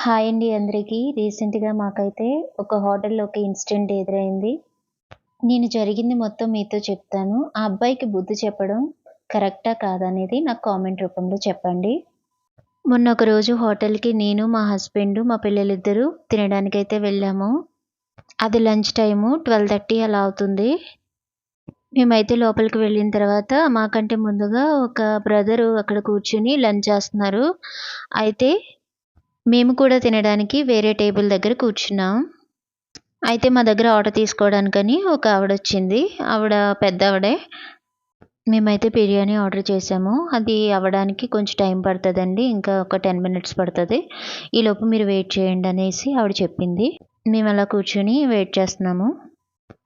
Hi అండి అందరికీ. రీసెంట్‌గా మాకైతే ఒక హోటల్‌లో ఒక ఇన్సిడెంట్ ఎదురైంది. నేను జరిగింది మొత్తం మీతో చెప్తాను. ఆ అబ్బాయికి బుద్ధి చెప్పడం కరెక్టా కాదా అనేది నాకు కామెంట్ రూపంలో చెప్పండి. మొన్న ఒకరోజు హోటల్‌కి నేను, మా హస్బెండ్, మా పిల్లలిద్దరూ తినడానికైతే వెళ్ళాము. అది లంచ్ టైము 12:30 అలా అవుతుంది. మేమైతే లోపలికి వెళ్ళిన తర్వాత మాకంటే ముందుగా ఒక బ్రదరు అక్కడ కూర్చొని లంచ్ చేస్తున్నారు. అయితే మేము కూడా తినడానికి వేరే టేబుల్ దగ్గర కూర్చున్నాం. అయితే మా దగ్గర ఆర్డర్ తీసుకోవడానికని ఒక ఆవిడొచ్చింది. ఆవిడ పెద్దావిడే. మేమైతే బిర్యానీ ఆర్డర్ చేశాము. అది అవ్వడానికి కొంచెం టైం పడతదండి. ఇంకా ఒక 10 మినిట్స్ పడతది. ఈలోపు మీరు వెయిట్ చేయండి అనేసి ఆవిడ చెప్పింది. మేమలా కూర్చొని వెయిట్ చేస్తున్నాము.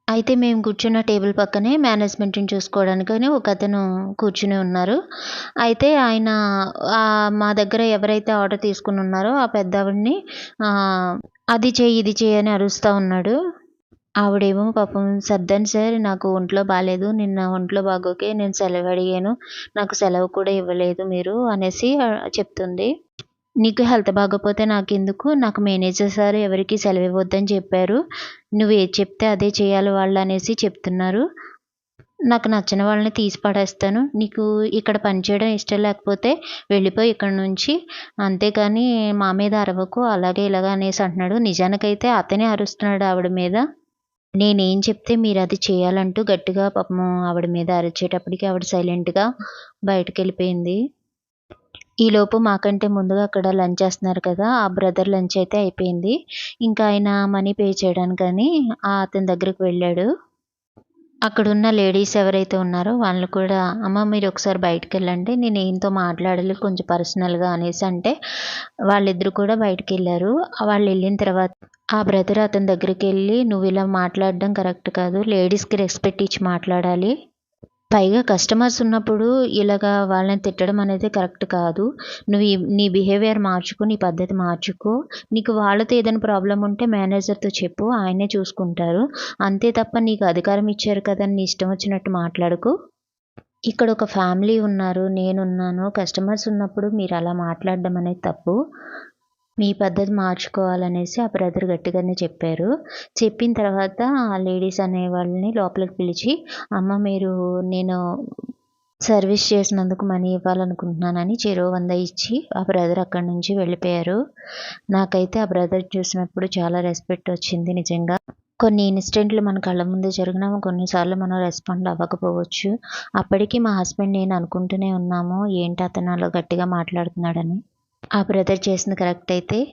అయితే మేము కూర్చున్న టేబుల్ పక్కనే మేనేజ్‌మెంట్‌ని చూసుకోవడానికని ఒకతను కూర్చొని ఉన్నారు. అయితే ఆయన మా దగ్గర ఎవరైతే ఆర్డర్ తీసుకొనున్నారో ఆ పెద్దావిడని ఆహ్, అది చెయ్యి, ఇది చెయ్యి అని అరుస్తా ఉన్నాడు. ఆవిడేమో పాపం సర్దండి సార్ నాకు ఒంట్లో బాలేదు. నిన్న ఒంట్లో బాగోకే నేను సెలవు అడిగాను. నాకు సెలవు కూడా ఇవ్వలేదు మీరు అనేసి చెప్తుంది. నీకు హెల్త్ బాగోపోతే నాకెందుకు? నాకు మేనేజర్ సార్ ఎవరికీ సెలవివ్వొద్దని చెప్పారు. నువ్వేది చెప్తే అదే చేయాలి వాళ్ళనేసి చెప్తున్నారు. నాకు నచ్చని వాళ్ళని తీసి పడేస్తాను. నీకు ఇక్కడ పని చేయడం ఇష్టం లేకపోతే వెళ్ళిపో ఇక్కడి నుంచి. అంతేగాని మా మీద అరవకు అలాగే ఇలాగ అనేసి అంటున్నాడు. నిజానికైతే అతనే అరుస్తున్నాడు ఆవిడ మీద. నేనేం చెప్తే మీరది చేయాలంటూ గట్టిగా పాపం ఆవిడ మీద అరిచేటప్పటికి ఆవిడ సైలెంట్‌గా బయటికెళ్ళిపోయింది. ఈలోపు మాకంటే ముందుగా అక్కడ లంచ్ చేస్తున్నారు కదా! ఆ బ్రదర్ లంచ్ అయితే అయిపోయింది. ఇంకా ఆయన మనీ పే చేయడానికని అతని దగ్గరికి వెళ్ళాడు. అక్కడున్న లేడీస్ ఎవరైతే ఉన్నారో వాళ్ళు కూడా అమ్మ మీరొకసారి బయటికెళ్ళండి. నేను ఈయనతో మాట్లాడాలి కొంచెం పర్సనల్‌గా అనేసంటే వాళ్ళిద్దరూ కూడా బయటికెళ్లారు. వాళ్ళెళ్ళిన తర్వాత ఆ బ్రదర్ అతని దగ్గరికెళ్ళి నువ్విలా మాట్లాడడం కరెక్ట్ కాదు. లేడీస్‌కి రెస్పెక్ట్ ఇచ్చి మాట్లాడాలి. పైగా కస్టమర్స్ ఉన్నప్పుడు ఇలాగా వాళ్ళని తిట్టడం అనేది కరెక్ట్ కాదు. నువ్వు నీ బిహేవియర్ మార్చుకో, నీ పద్ధతి మార్చుకో. నీకు వాళ్ళతో ఏదైనా ప్రాబ్లమ్ ఉంటే మేనేజర్‌తో చెప్పు. ఆయనే చూసుకుంటారు. అంతే తప్ప నీకు అధికారం ఇచ్చారు కదా! అని నీ ఇష్టం వచ్చినట్టు మాట్లాడకు. ఇక్కడ ఒక ఫ్యామిలీ ఉన్నారు. నేనున్నాను. కస్టమర్స్ ఉన్నప్పుడు మీరలా మాట్లాడడం అనేది తప్పు. మీ పద్ధతి మార్చుకోవాలనేసి ఆ బ్రదర్ గట్టిగానే చెప్పారు. చెప్పిన తర్వాత ఆ లేడీస్ అనే వాళ్ళని లోపలికి పిలిచి, అమ్మ మీరు నేను సర్వీస్ చేసినందుకు మనీ ఇవ్వాలనుకుంటున్నానని చెరో 100 ఇచ్చి ఆ బ్రదర్ అక్కడి నుంచి వెళ్ళిపోయారు. నాకైతే ఆ బ్రదర్ చూసినప్పుడు చాలా రెస్పెక్ట్ వచ్చింది నిజంగా. కొన్ని ఇన్సిడెంట్లు మన కళ్ళ ముందే జరిగినా కొన్నిసార్లు మనం రెస్పాండ్ అవ్వకపోవచ్చు. అప్పటికి మా హస్బెండ్ నేను అనుకుంటూనే ఉన్నాము. ఏంటి అతను అలా గట్టిగా మాట్లాడుతున్నాడని. ఆ బ్రదర్ చేసింది కరెక్ట్ అయితే